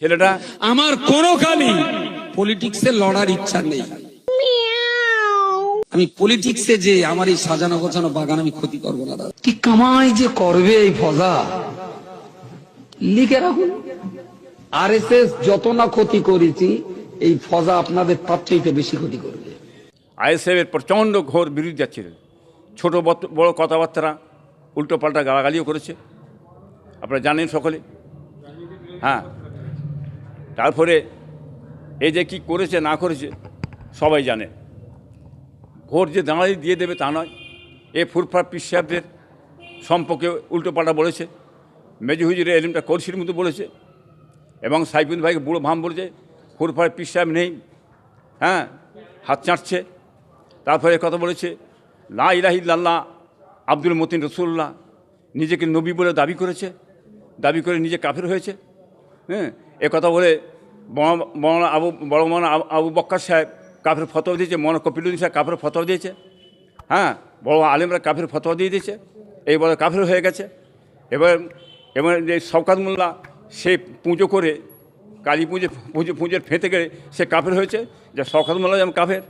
ছেলেটা আমার কোনো কালই পলিটিক্সে লড়ার ইচ্ছা নেই। আমি পলিটিক্সে যে আমার এই সাজানো গোছানো বাগান আমি ক্ষতি করবো না দাদা। কি কামাই যে করবে এই ফজা, লিখে রাখুন। আরএসএস যত না ক্ষতি করেছি, এই ফজা আপনাদের তার চাইতে বেশি ক্ষতি করবে। আইএসএফের প্রচণ্ড ঘোর বিরোধিতা ছিলেন। ছোট বড় কথাবার্তা উল্টো পাল্টা গালাগালিও করেছে, আপনারা জানেন সকলে। হ্যাঁ, তারপরে এই যে কি করেছে না করেছে সবাই জানে। ভোট যে দাঁড়াই দিয়ে দেবে তা নয়। এ ফুরফার পীর সাহেবদের সম্পর্কে উল্টো পাল্টা বলেছে, মেজু হুজুরের এলিমটা কলসির মতো বলেছে, এবং সাইফুল ভাইকে বুড়ো ভাম বলেছে। ফুরফার পীর সাহেব নেই, হ্যাঁ, হাত চাটছে। তারপরে কথা বলেছে লা ইলাহা ইল্লাল্লাহ আব্দুল মতিন রসুল্লাহ, নিজেকে নবী বলে দাবি করেছে, দাবি করে নিজে কাফের হয়েছে। হ্যাঁ, এ কথা বলে বড় মৌলানা আবু বক্কর সাহেব কাফের ফতোয়া দিয়েছে, মৌলানা কপিলুদ্দিন সাহেব কাফের ফতোয়া দিয়েছে। হ্যাঁ, বড় আলেমরা কাফের ফতোয়া দিয়ে দিয়েছে, এই বলে কাফের হয়ে গেছে। এবার যে শওকত মোল্লা সে পুজো করে কালী পুজোর ফেঁতে গেলে সে কাফের হয়েছে, যে শওকত মোল্লা যেমন কাফের,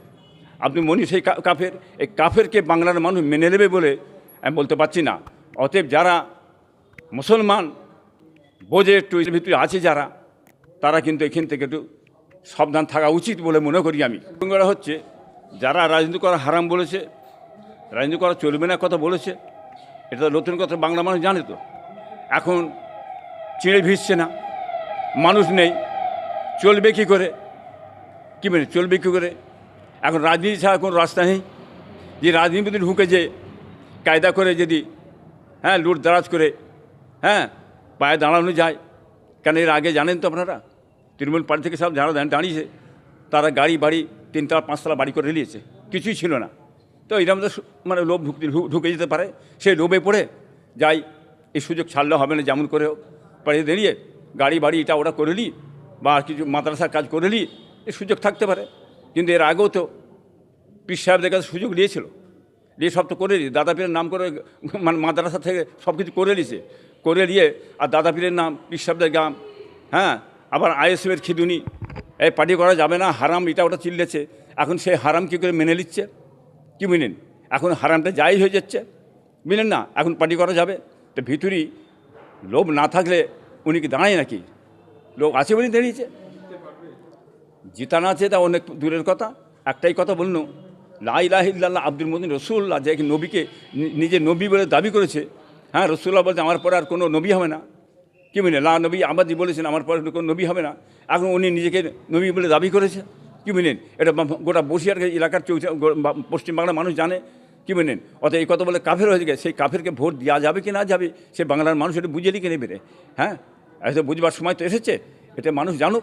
আপনি মনি সেই কাফের। এই কাফেরকে বাংলার মানুষ মেনে নেবে বলে আমি বলতে পারছি না। অতএব যারা মুসলমান বোঝে একটু এর ভিতরে আছে যারা, তারা কিন্তু এখান থেকে একটু সাবধান থাকা উচিত বলে মনে করি আমি। করা হচ্ছে যারা রাজনীতি করা হারাম বলেছে, রাজনীতি করা চলবে না কথা বলেছে, এটা নতুন কথা বাংলা মানুষ জানে। তো এখন চিড়ে ভিজছে না, মানুষ নেই, চলবে কী করে? কী মানে চলবে কী করে? এখন রাজনীতি ছাড়া কোনো রাস্তা নেই। যে রাজনীতি ঢুকে যে কায়দা করে যদি, হ্যাঁ, লুট দারাজ করে, হ্যাঁ, পায়ে দাঁড়ানো যায়। কেন এর আগে জানেন তো আপনারা, তৃণমূল পার্টি থেকে সব যারা দাঁড়িয়েছে তারা গাড়ি বাড়ি 3তলা 5তলা বাড়ি করে নিয়েছে, কিছুই ছিল না। তো এরকম তো মানে লোভ ঢুকে যেতে পারে, সেই লোভে পড়ে যাই এই সুযোগ ছাড়লে হবে না, যেমন করে পাড়িয়ে দাঁড়িয়ে গাড়ি বাড়ি এটা ওটা করে নিই, বা কিছু মাদ্রাসার কাজ করে নিই, এই সুযোগ থাকতে পারে। কিন্তু এর আগেও তো পীর সাহেবদের কাছে সুযোগ নিয়েছিল, নিয়ে সব তো করে নিই, দাদা পীরের নাম করে মানে মাদ্রাসা থেকে সব কিছু করে নিয়েছে, করে নিয়ে আর দাদা পীরের নাম পীর সাহেবদের গ্রাম, হ্যাঁ, আবার আইএসএফের খিদুনি, এই পার্টি করা যাবে না, হারাম এটা ওটা চিল্লেছে। এখন সেই হারাম কী করে মেনে নিচ্ছে? কি মেনেন? এখন হারামটা জায়েজ হয়ে যাচ্ছে, মেনেন না, এখন পার্টি করা যাবে। তো ভিতরি লোভ না থাকলে উনি কি দাঁড়ায় নাকি? লোক আছে বলেই দাঁড়িয়েছে, জিতা না আছে তা অনেক দূরের কথা। একটাই কথা বলল, লা ইলাহা ইল্লাল্লাহ আব্দুল মতিন রসুল্লাহ, যে নবীকে নিজে নবী বলে দাবি করেছে। হ্যাঁ, রসুল্লাহ বলতে আমার পরে আর কোনো নবী হবে না। কি মেনে লা নবী আবাদি বলেছেন আমার পরে কোনো নবী হবে না, এখন উনি নিজেকে নবী বলে দাবি করেছে। কি মেনেন? এটা গোটা বসিরহাট এলাকার পশ্চিমবাংলার মানুষ জানে। কি মেনেন? অর্থাৎ এই কথা বলে কাফের হয়ে গেছে, সেই কাফেরকে ভোট দেওয়া যাবে কি না যাবে সে বাংলার মানুষ এটা বুঝে লিখে নেবে। হ্যাঁ, এটা বুঝবার সময় তো এসেছে, এটা মানুষ জানুক।